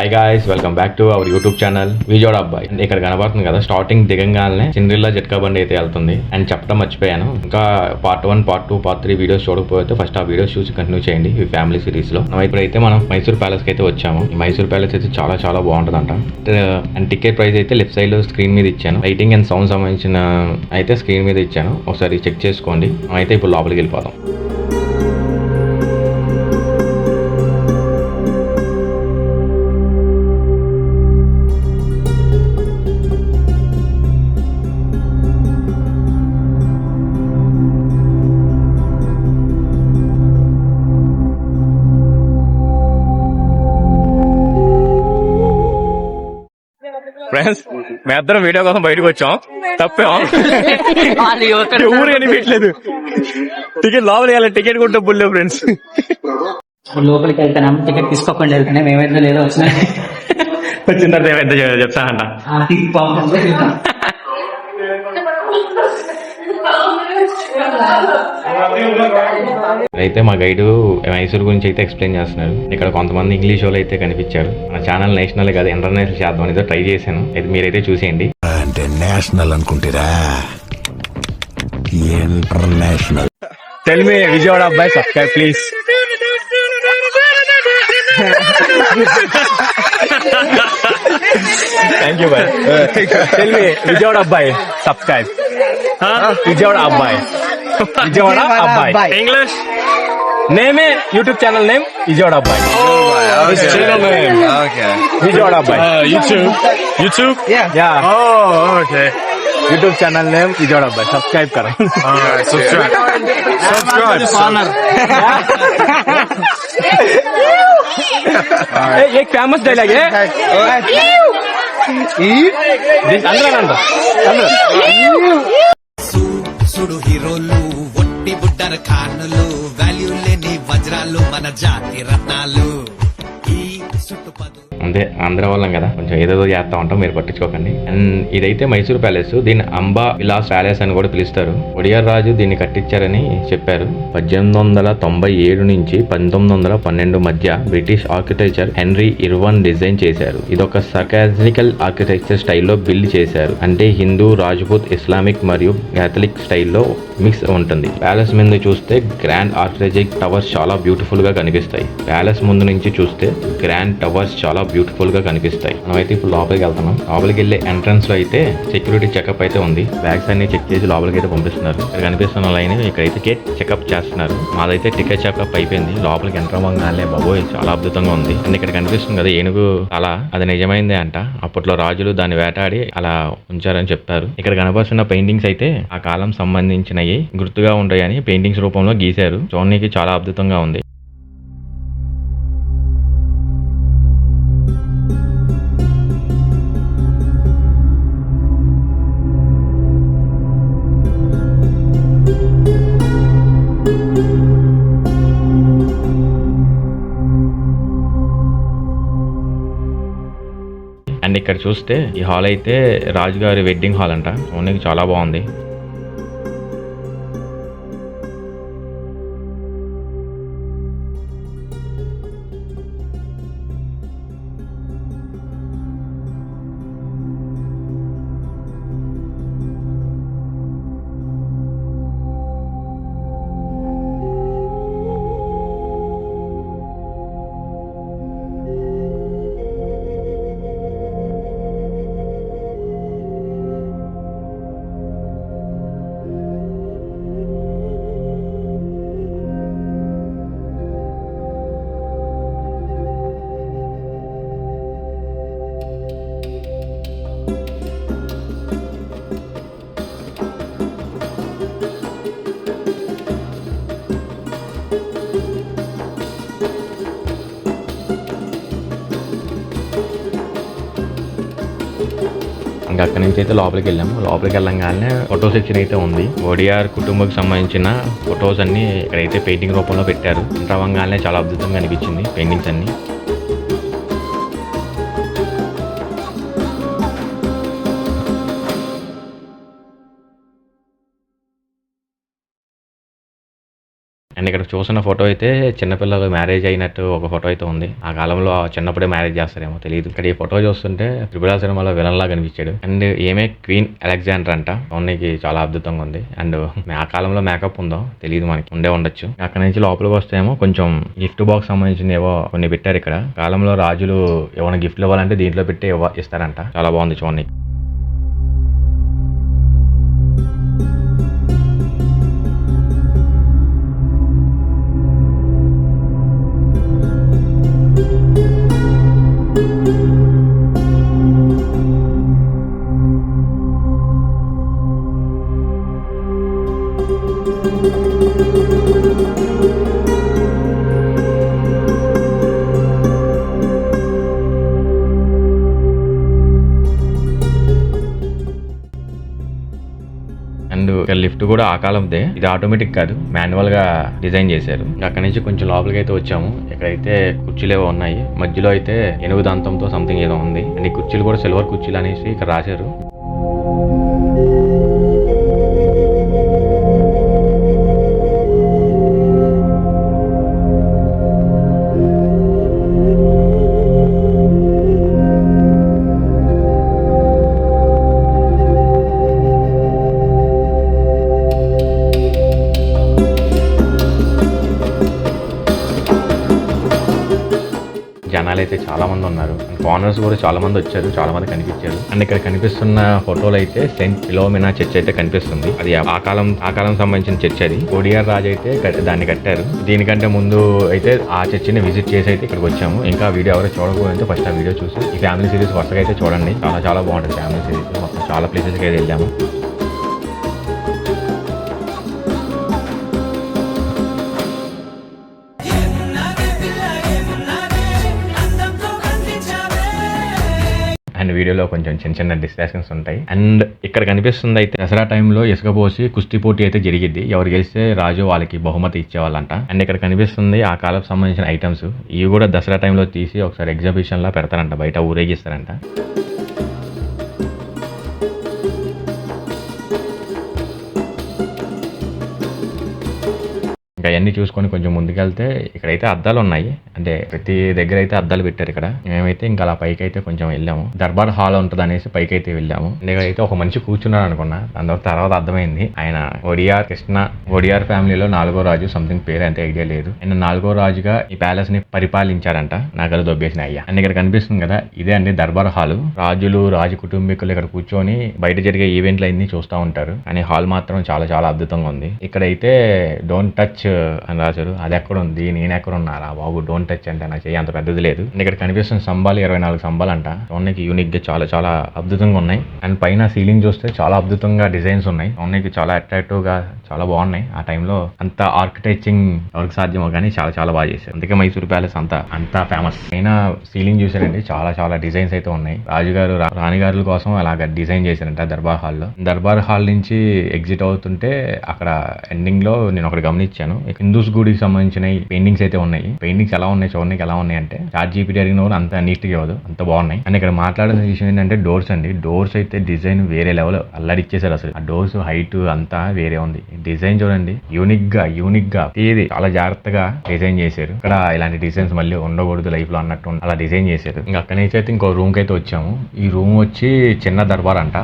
Hi guys, welcome back to our YouTube channel Vijayawada అబ్బాయి. ఇక్కడ కనబడుతుంది కదా, స్టార్టింగ్ దిగంగానే సిండ్రిల్లా జట్కా బండి అయితే వెళ్తుంది. అండ్ చెప్పడం మర్చిపోయాను, ఇంకా పార్ట్ 1, పార్ట్ 2, పార్ట్ 3 వీడియోస్ చూడకపోతే ఫస్ట్ ఆ వీడియోస్ చూసి కంటిన్యూ చేయండి ఈ ఫ్యామిలీ సిరీస్ లో. ఇప్పుడైతే మనం మైసూర్ ప్యాలెస్ కి అయితే వచ్చాము. ఈ మైసూర్ ప్యాలెస్ అయితే చాలా చాలా బాగుంటుందంట. అండ్ టికెట్ ప్రైస్ అయితే లెఫ్ట్ సైడ్ లో స్క్రీన్ మీద ఇచ్చాను. లైటింగ్ అండ్ సౌండ్ సంబంధించిన అయితే స్క్రీన్ మీద ఇచ్చాను, ఒకసారి చెక్ చేసుకోండి. అయితే ఇప్పుడు లోపలికి వెళ్ళిపోదాం. ఫ్రెండ్స్, మేమిద్దరం వీడియో కోసం బయటకు వచ్చాం. తప్పాం, ఊరు కనిపించలేదు. టికెట్ లోపలికి వెళ్ళాలి, టికెట్ కొంటే బుల్లే ఫ్రెండ్స్. లోపలికి వెళ్తాం, టికెట్ తీసుకోకుండా వెళ్తానే మేమైతే లేదో వచ్చిన వచ్చిన తర్వాత ఏమైతే చెప్తానంట. అయితే మా గైడ్ మైసూర్ గురించి అయితే ఎక్స్ప్లెయిన్ చేస్తున్నారు. ఇక్కడ కొంతమంది ఇంగ్లీష్ వాళ్ళు అయితే కనిపించారు. మన ఛానల్ నేషనల్ కాదు, ఇంటర్నేషనల్ చేద్దాం అనేది ట్రై చేశాను. అయితే మీరైతే చూసేయండి. అంటే నేషనల్ అనుకుంటారా, international. Tell me Vijayawada Abbayi subscribe please. Thank you bye. Tell me Vijayawada Abbayi subscribe. Vijayawada Abbayi, Vijayawada Abbayi. English నేమే, YouTube channel name Vijayawada Abbayi. Vijayawada Abbayi YouTube या okay. YouTube channel name Vijayawada Abbayi. Subscribe करें. सब्सक्राइब. एक फेमस डायलॉग है. సుడు హీరోలు ఒట్టి బుడ్డర ఖానులు, వాల్యూ లేని వజ్రాలు మన జాతి రత్నాలు. ఈ చుట్టుపదు అంతే, ఆంధ్ర వాళ్ళం కదా, కొంచెం ఏదేదో చేస్తా ఉంటాం, మీరు పట్టించుకోకండి. అండ్ ఇదైతే మైసూర్ ప్యాలెస్. దీన్ని అంబా విలాస్ ప్యాలెస్ అని కూడా పిలుస్తారు. ఒడియార్ రాజు దీన్ని కట్టించారని చెప్పారు. 1897 నుంచి 1912 మధ్య బ్రిటిష్ ఆర్కిటెక్చర్ హెన్రీ ఇర్వన్ డిజైన్ చేశారు. ఇదొక సర్కాస్నికల్ ఆర్కిటెక్చర్ స్టైల్లో బిల్డ్ చేశారు. అంటే హిందూ, రాజ్పూత్, ఇస్లామిక్ మరియు క్యాథలిక్ స్టైల్లో మిక్స్ ఉంటుంది. ప్యాలెస్ ముందు చూస్తే గ్రాండ్ ఆర్కిటెక్చర్ టవర్స్ చాలా బ్యూటిఫుల్ గా కనిపిస్తాయి. ప్యాలెస్ ముందు నుంచి చూస్తే గ్రాండ్ టవర్స్ చాలా బ్యూటిఫుల్ గా కనిపిస్తాయి. మనం అయితే ఇప్పుడు లోపలికి వెళ్తున్నాం. లోపలికి వెళ్ళే ఎంట్రన్స్ లో అయితే సెక్యూరిటీ చెకప్ అయితే ఉంది. బ్యాగ్స్ అన్ని చెక్ చేసి లోపలికి అయితే పంపిస్తున్నారు. ఇక్కడ కనిపిస్తున్న లైన్ ఇక్కడైతే టికెట్ చెకప్ చేస్తున్నారు. మాదైతే టికెట్ చెకప్ అయిపోయింది. లోపలికి ఎంటర్ అవ్వగానే బాబోయ్ చాలా అద్భుతంగా ఉంది. అండ్ ఇక్కడ కనిపిస్తుంది కదా ఏనుగు తల, అది నిజమైందే అంట. అప్పట్లో రాజులు దాన్ని వేటాడి అలా ఉంచారని చెప్తారు. ఇక్కడ కనిపిస్తున్న పెయింటింగ్స్ అయితే ఆ కాలం సంబంధించినవి గుర్తుగా ఉంటాయని పెయింటింగ్స్ రూపంలో గీశారు. చూడడానికి చాలా అద్భుతంగా ఉంది. అండ్ ఇక్కడ చూస్తే ఈ హాల్ అయితే రాజుగారి వెడ్డింగ్ హాల్ అంట. చూడడానికి చాలా బాగుంది. ఇంకా అక్కడి నుంచి అయితే లోపలికి వెళ్ళాము. లోపలికి వెళ్ళంగానే ఫోటో సెక్షన్ అయితే ఉంది. ఒడియార్ కుటుంబకు సంబంధించిన ఫొటోస్ అన్ని ఇక్కడైతే పెయింటింగ్ రూపంలో పెట్టారు. అవ్వగానే చాలా అద్భుతంగా అనిపించింది పెయింటింగ్స్ అన్ని. అండ్ ఇక్కడ చూసిన ఫోటో అయితే చిన్నపిల్లలు మ్యారేజ్ అయినట్టు ఒక ఫోటో అయితే ఉంది. ఆ కాలంలో చిన్నప్పుడే మ్యారేజ్ చేస్తారేమో తెలియదు. ఇక్కడ ఈ ఫోటో చూస్తుంటే త్రిపుర సినిమాలో విలన్ లా కనిపించాడు. అండ్ ఏమే క్వీన్ అలెగ్జాండర్ అంట. ఓన్లీకి చాలా అద్భుతంగా ఉంది. అండ్ ఆ కాలంలో మేకప్ ఉందో తెలియదు, మనకి ఉండే ఉండొచ్చు. అక్కడ నుంచి లోపలికి వస్తేమో కొంచెం గిఫ్ట్ బాక్స్ సంబంధించిన ఏవో కొన్ని పెట్టారు. ఇక్కడ కాలంలో రాజులు ఏమైనా గిఫ్ట్లు ఇవ్వాలంటే దీంట్లో పెట్టి ఇస్తారంట. చాలా బాగుంది చూడండి. అండ్ లిఫ్ట్ కూడా ఆ కాలందే. ఇది ఆటోమేటిక్ కాదు, మాన్యువల్ గా డిజైన్ చేశారు. అక్కడ నుంచి కొంచెం లోపలికి అయితే వచ్చాము. ఇక్కడైతే కుర్చీలు ఏవో ఉన్నాయి. మధ్యలో అయితే ఏనుగు దంతంతో సంథింగ్ ఏదో ఉంది. అండ్ ఈ కుర్చీలు కూడా సిల్వర్ కుర్చీలు అనేసి ఇక్కడ రాశారు. జనాలు అయితే చాలా మంది ఉన్నారు. అండ్ ఫారినర్స్ కూడా చాలా మంది వచ్చారు, చాలా మంది కనిపించారు. అండ్ ఇక్కడ కనిపిస్తున్న ఫోటోలు అయితే సెయింట్ ఫిలోమినా చర్చ్ అయితే కనిపిస్తుంది. అది ఆ కాలం సంబంధించిన చర్చ్. అది ఒడియార్ రాజు అయితే దాన్ని కట్టారు. దీనికంటే ముందు అయితే ఆ చర్చిని విజిట్ చేసి అయితే ఇక్కడికి వచ్చాము. ఇంకా వీడియో ఎవరు చూడకపోతే ఫస్ట్ ఆ వీడియో చూసి ఈ ఫ్యామిలీ సిరీస్ వరుసగా అయితే చూడండి. చాలా చాలా బాగుంటుంది ఫ్యామిలీ సిరీస్. మొత్తం చాలా ప్లేసెస్కి అయితే వెళ్ళాము. అండ్ వీడియోలో కొంచెం చిన్న చిన్న డిస్ట్రాక్షన్స్ ఉంటాయి. అండ్ ఇక్కడ కనిపిస్తుంది అయితే దసరా టైంలో ఇసుక పోసి కుస్తీ పోటీ అయితే జరిగిద్ది. ఎవరు గెలిస్తే రాజు వాళ్ళకి బహుమతి ఇచ్చేవాళ్ళంట. అండ్ ఇక్కడ కనిపిస్తుంది ఆ కాలం సంబంధించిన ఐటమ్స్. ఇవి కూడా దసరా టైంలో తీసి ఒకసారి ఎగ్జిబిషన్ లా పెడతారంట, బయట ఊరేగిస్తారంట. ఇంకా అవన్నీ చూసుకొని కొంచెం ముందుకెళ్తే ఇక్కడైతే అద్దాలు ఉన్నాయి. అంటే ప్రతి దగ్గర అయితే అద్దాలు పెట్టారు. ఇక్కడ మేమైతే ఇంకా అలా పైకి అయితే కొంచెం వెళ్ళాము. దర్బార్ హాల్ ఉంటుంది అనేసి పైకి అయితే వెళ్ళాము. ఇక్కడైతే ఒక మనిషి కూర్చున్నాడు అనుకున్నా. దాని తర్వాత అర్థమైంది ఆయన ఒడియార్ ఫ్యామిలీలో 4వ రాజు, సంథింగ్ పేరు అంతే ఐడియా లేదు. ఆయన 4వ రాజుగా ఈ ప్యాలెస్ ని పరిపాలించారంట. నాగలు దొబ్బేసిన అయ్యా. అండ్ ఇక్కడ కనిపిస్తుంది కదా, ఇదే అండి దర్బార్ హాల్. రాజులు, రాజు కుటుంబీకులు ఇక్కడ కూర్చొని బయట జరిగే ఈవెంట్లు అన్ని చూస్తూ ఉంటారు. కానీ హాల్ మాత్రం చాలా చాలా అద్భుతంగా ఉంది. ఇక్కడైతే డోంట్ టచ్ అని రాశారు. అది ఎక్కడ ఉంది, నేను ఎక్కడ ఉన్నారా బాబు, డోంట్ టచ్ అంటే నా చెయ్యి అంత పెద్దది లేదు. ఇక్కడ కనిపిస్తున్న స్తంభాలు 24 స్తంభాలు అంట. చూడడానికి యూనిక్ గా చాలా చాలా అద్భుతంగా ఉన్నాయి. అండ్ పైన సీలింగ్ చూస్తే చాలా అద్భుతంగా డిజైన్స్ ఉన్నాయి. చూడడానికి చాలా అట్రాక్టివ్ గా చాలా బాగున్నాయి. ఆ టైంలో అంత ఆర్కిటెక్చరింగ్ ఎవరికి సాధ్యమో కానీ చాలా చాలా బాగా చేశారు. అందుకే మైసూర్ ప్యాలెస్ అంతా ఫేమస్. అయినా సీలింగ్ చూసారండి, చాలా చాలా డిజైన్స్ అయితే ఉన్నాయి. రాజుగారు రాణిగారుల కోసం అలాగ డిజైన్ చేశారంట దర్బార్ హాల్ లో. దర్బార్ హాల్ నుంచి ఎగ్జిట్ అవుతుంటే అక్కడ ఎండింగ్ లో నేను ఒకటి గమనించాను. హిందూస్ గుడికి సంబంధించిన పెయింటింగ్స్ అయితే ఉన్నాయి. పెయింటింగ్స్ ఎలా ఉన్నాయి చూడండి, ఎలా ఉన్నాయి అంటే ChatGPT అడిగిన కూడా అంత నీట్ గా ఇవ్వదు, అంత బాగున్నాయి. అండ్ ఇక్కడ మాట్లాడిన విషయం ఏంటంటే డోర్స్ అండి. డోర్స్ అయితే డిజైన్ వేరే లెవెల్ అల్లడిచ్చేసారు. అసలు ఆ డోర్స్ హైట్ అంతా వేరే ఉంది. డిజైన్ చూడండి, యూనిక్ గా ఇది చాలా జాగ్రత్తగా డిజైన్ చేశారు. ఇక్కడ ఇలాంటి డిజైన్స్ మళ్ళీ ఉండకూడదు లైఫ్ లో అన్నట్టు అలా డిజైన్ చేశారు. ఇంకా అక్కడి నుంచి అయితే ఇంకో రూమ్ కి అయితే వచ్చాము. ఈ రూమ్ వచ్చి చిన్న దర్బార్ అంట.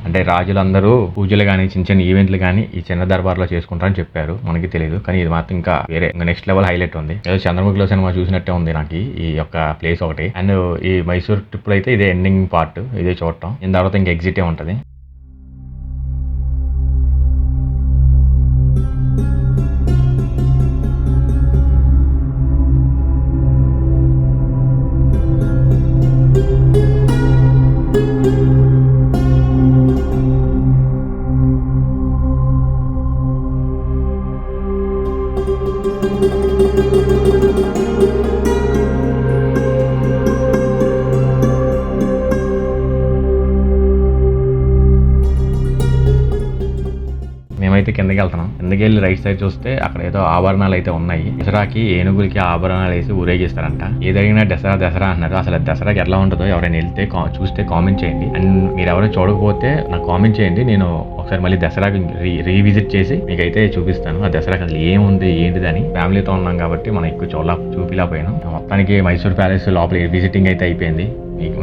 అంటే రాజులందరూ పూజలు కానీ చిన్న చిన్న ఈవెంట్లు కానీ ఈ చిన్న దర్బార్లో చేసుకుంటారని చెప్పారు. మనకి తెలియదు, కానీ ఇది మాత్రం ఇంకా వేరే నెక్స్ట్ లెవెల్ హైలైట్ ఉంది. ఏదో చంద్రముఖిలో సినిమా చూసినట్టే ఉంది నాకు ఈ యొక్క ప్లేస్ ఒకటి. అండ్ ఈ మైసూర్ ట్రిప్ లో అయితే ఇదే ఎండింగ్ పార్ట్, ఇదే చూడటం. దీని తర్వాత ఇంకా ఎగ్జిట్ ఉంటది. మేమైతే కిందకి వెళ్తున్నాం. కిందకి వెళ్ళి రైట్ సైడ్ చూస్తే అక్కడ ఏదో ఆభరణాలు అయితే ఉన్నాయి. దసరాకి ఏనుగులకి ఆభరణాలు వేసి ఊరేగిస్తారంట. ఏదైనా దసరా అన్నారు. అసలు దసరాకి ఎలా ఉంటుందో ఎవరైనా వెళ్తే చూస్తే కామెంట్ చేయండి. అండ్ మీరు ఎవరైనా చూడకపోతే నాకు కామెంట్ చేయండి, నేను ఒకసారి మళ్ళీ దసరాకి రీవిజిట్ చేసి మీకైతే చూపిస్తాను. ఆ దసరాకి అసలు ఏముంది ఏంటిదని. ఫ్యామిలీతో ఉన్నాం కాబట్టి మనం ఎక్కువ చూపిలేకపోయాను. మొత్తానికి మైసూర్ ప్యాలెస్ లోపల విజిటింగ్ అయితే అయిపోయింది.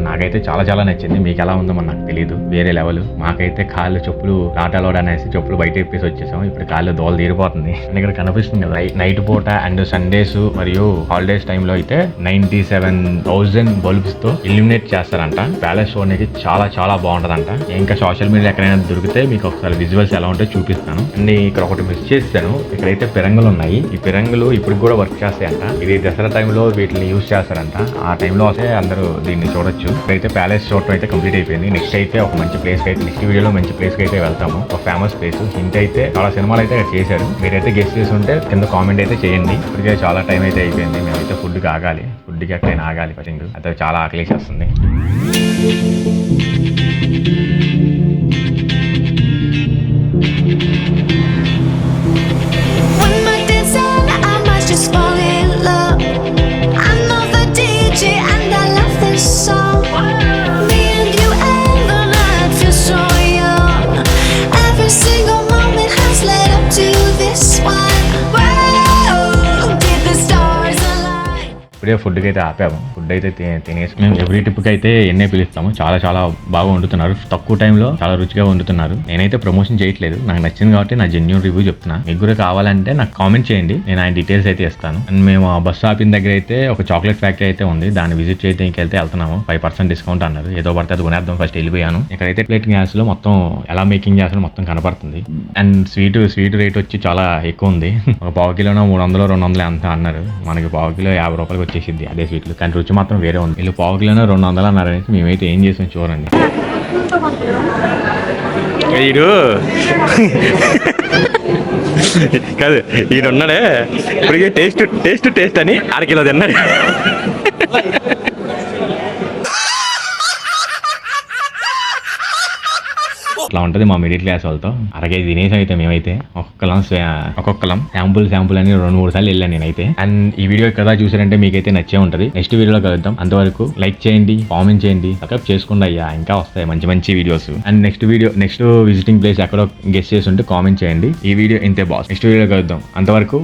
నాకైతే చాలా చాలా నచ్చింది. మీకు ఎలా ఉందో నాకు తెలియదు, వేరే లెవెల్. మాకైతే కాళ్ళు చెప్పులు రాటాలోడ్ అనేసి చెప్పులు బయట ఇప్పేసి వచ్చేసాం. ఇప్పుడు కాళ్ళు దోలు తీరిపోతుంది. ఇక్కడ కనిపిస్తుంది కదా నైట్ పూట అండ్ సండేస్ మరియు హాలిడేస్ టైంలో అయితే 97,000 బల్బ్స్ తో ఇల్యూమినేట్ చేస్తారంట. ప్యాలెస్ చూడడానికి చాలా చాలా బాగుంటదంట. ఇంకా సోషల్ మీడియా ఎక్కడైనా దొరికితే మీకు ఒకసారి విజువల్స్ ఎలా ఉంటాయో చూపిస్తాను. అండ్ ఇక్కడ ఒకటి మిస్ చేస్తాను. ఇక్కడైతే పిరంగులు ఉన్నాయి. ఈ పిరంగులు ఇప్పుడు కూడా వర్క్ చేస్తాయంట. ఇది దసరా టైంలో వీటిని యూజ్ చేస్తారంట. ఆ టైంలో వస్తే అందరూ దీన్ని చూడొచ్చు. ఇప్పుడైతే ప్యాలెస్ చూడటం అయితే కంప్లీట్ అయిపోయింది. నెక్స్ట్ అయితే ఒక మంచి ప్లేస్ అయితే నెక్స్ట్ వీడియోలో మంచి ప్లేస్ కి అయితే వెళ్తాము. ఒక ఫేమస్ ప్లేస్. హింట్ అయితే చాలా సినిమాలు అయితే చేశారు. మీరైతే గెస్ట్ చేసి ఉంటే కింద కామెంట్ అయితే చేయండి. ఇప్పటికే చాలా టైం అయితే అయిపోయింది. మేమైతే ఫుడ్కి ఆగాలి. ఫుడ్కి ఎక్కడైనా ఆగాలి. ఫస్ట్ అయితే చాలా ఆకలి చేస్తుంది. ఇప్పుడే ఫుడ్కి అయితే ఆపాము. ఫుడ్ అయితే తినేసి మేము ఎవ్రీ ట్రిప్కి అయితే ఎన్నే పిలుస్తాము. చాలా చాలా బాగా వండుతున్నారు. తక్కువ టైంలో చాలా రుచిగా వండుతున్నారు. నేనైతే ప్రమోషన్ చేయట్లేదు. నాకు నచ్చింది కాబట్టి నా జెన్యూన్ రివ్యూ చెప్తున్నా. మీకు కూడా కావాలంటే నాకు కామెంట్ చేయండి. నేను ఆయన డీటెయిల్స్ అయితే ఇస్తాను. అండ్ మేము ఆ బస్ స్టాపింగ్ దగ్గర అయితే ఒక చాక్లెట్ ఫ్యాక్టరీ అయితే ఉంది. దాన్ని విజిట్ చేయడానికి అయితే వెళ్తున్నాము. 5% డిస్కౌంట్ అన్నారు. ఏదో పడితే అది కొనేద్దాం ఫస్ట్ వెళ్ళిపోయాను. ఇక్కడైతే ప్లేట్ గ్యాస్ లో మొత్తం ఎలా మేకింగ్ చేస్తారో మొత్తం కనపడుతుంది. అండ్ స్వీట్ రేట్ వచ్చి చాలా ఎక్కువ ఉంది. ఒక పావు కిలోనో 300 200 అంత అన్నారు. మనకి పావు కిలో 50 రూపాయలకి వచ్చేసింది అదే స్వీట్లు. కానీ రుచి మాత్రం వేరే ఉంది. వీళ్ళు పావు కిలోనో 200 అన్నారనేసి మేమైతే ఏం చేసాం చూడండి. వీడు కాదు వీడున్నాడే ఇప్పటికే టేస్ట్ అని అరకిలో తిన్నాడు. అట్లా ఉంటది మా మిడిల్ క్లాస్ వాళ్ళతో. అరగే తినేసి అయితే మేమైతే ఒక్కొక్కలం శాంపుల్ అని 2-3 సార్లు వెళ్ళాను నేనైతే. అండ్ ఈ వీడియో కదా చూసారంటే మీకైతే నచ్చే ఉంటది. నెక్స్ట్ వీడియోలో కలుద్దాం. అంతవరకు లైక్ చేయండి, కామెంట్ చేయండి, సబ్స్క్రైబ్ చేసుకోండి అయ్యా. ఇంకా వస్తాయి మంచి videos. And next visiting place ఎక్కడో గెస్ట్ చేసి ఉంటే కామెంట్ చేయండి. ఈ వీడియో ఇంతే బాస్. నెక్స్ట్ వీడియోలో కలుద్దాం. అంతవరకు